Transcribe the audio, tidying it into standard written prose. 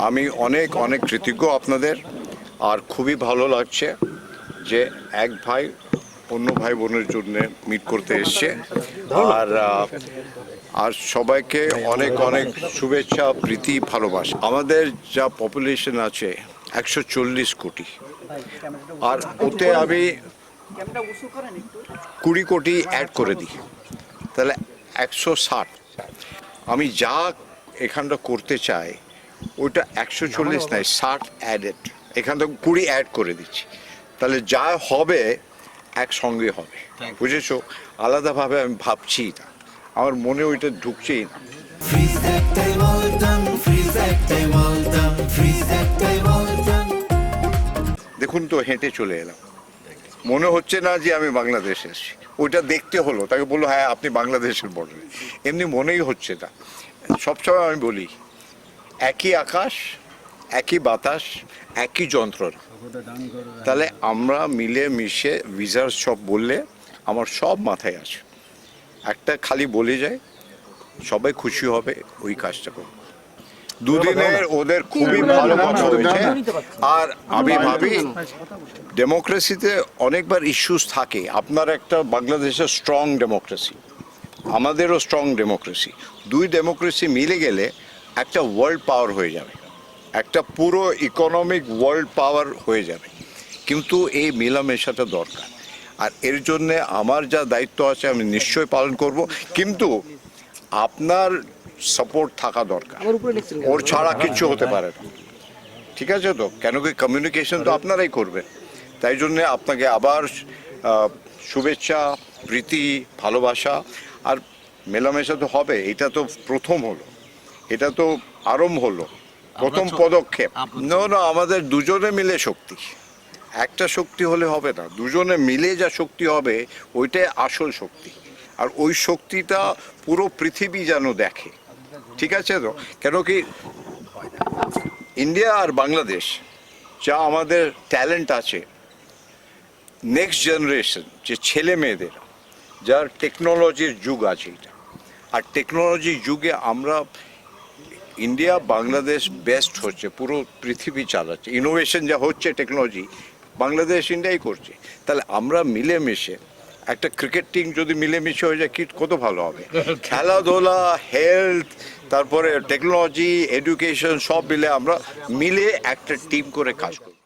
আমি অনেক অনেক কৃতজ্ঞ আপনাদের, আর খুবই ভালো লাগছে যে এক ভাই অন্য ভাই বোনের জন্য মিট করতে এসছে। আর সবাইকে অনেক অনেক শুভেচ্ছা, প্রীতি, ভালোবাসা। আমাদের যা পপুলেশন আছে 140 কোটি, আর ওতে আমি 20 কোটি অ্যাড করে দিই, তাহলে 160। আমি যা এখানটা করতে চাই ওইটা 140 নাই, 60 অ্যাডেড, এখান থেকে 20 অ্যাড করে দিচ্ছি, তাহলে যা হবে একসঙ্গে হবে। বুঝেছো? আলাদাভাবে আমি ভাবছি না, আমার মনে ওইটা ঢুকছেই না। দেখুন তো, হেঁটে চলে এলাম, মনে হচ্ছে না যে আমি বাংলাদেশে এসেছি। ওইটা দেখতে হলো, তাকে বললো হ্যাঁ আপনি বাংলাদেশের বর্ডারে, এমনি মনেই হচ্ছে না। সবসময় আমি বলি একই আকাশ, একই বাতাস, একই যন্ত্রণা। তাহলে আমরা মিলে মিশে ভিসার সব বললে আমার সব মাথায় আসে, একটা খালি বলে যায় সবাই খুশি হবে, ওই কাজটা করব। দুদিনের ওদের খুবই ভালো কথা হয়েছে। আর আমি ভাবি ডেমোক্রেসিতে অনেকবার ইস্যুস থাকে, আপনার একটা বাংলাদেশের স্ট্রং ডেমোক্রেসি, আমাদেরও স্ট্রং ডেমোক্রেসি, দুই ডেমোক্রেসি মিলে গেলে একটা ওয়ার্ল্ড পাওয়ার হয়ে যাবে, একটা পুরো ইকোনমিক ওয়ার্ল্ড পাওয়ার হয়ে যাবে। কিন্তু এই মেলামেশাটা দরকার, আর এর জন্যে আমার যা দায়িত্ব আছে আমি নিশ্চয়ই পালন করব, কিন্তু আপনার সাপোর্ট থাকা দরকার, ওর ছাড়া কিছু হতে পারে না। ঠিক আছে তো? কেন কি কমিউনিকেশন তো আপনারাই করবেন। তাই জন্যে আপনাকে আবার শুভেচ্ছা, প্রীতি, ভালোবাসা। আর মেলামেশা তো হবে, এটা তো প্রথম হলো, এটা তো আরম্ভ হলো, প্রথম পদক্ষেপ। না, আমাদের দুজনে মিলে শক্তি, একটা শক্তি হলে হবে না, দুজনে মিলে যা শক্তি হবে ওইটাই আসল শক্তি। আর ওই শক্তিটা পুরো পৃথিবী যেন দেখে। ঠিক আছে তো? কেন কি ইন্ডিয়া আর বাংলাদেশ যা আমাদের ট্যালেন্ট আছে, নেক্সট জেনারেশন যে ছেলে মেয়েদের, যার টেকনোলজির যুগ আছে এটা, আর টেকনোলজির যুগে আমরা ইন্ডিয়া বাংলাদেশ বেস্ট হচ্ছে, পুরো পৃথিবী চালাচ্ছে। ইনোভেশন যা হচ্ছে টেকনোলজি, বাংলাদেশ ইন্ডিয়াই করছে। তাহলে আমরা মিলেমিশে একটা ক্রিকেট টিম যদি মিলেমিশে হয়ে যায়, কত ভালো হবে। খেলাধুলা, হেলথ, তারপরে টেকনোলজি, এডুকেশন সব মিলে আমরা মিলে একটা টিম করে কাজ করি।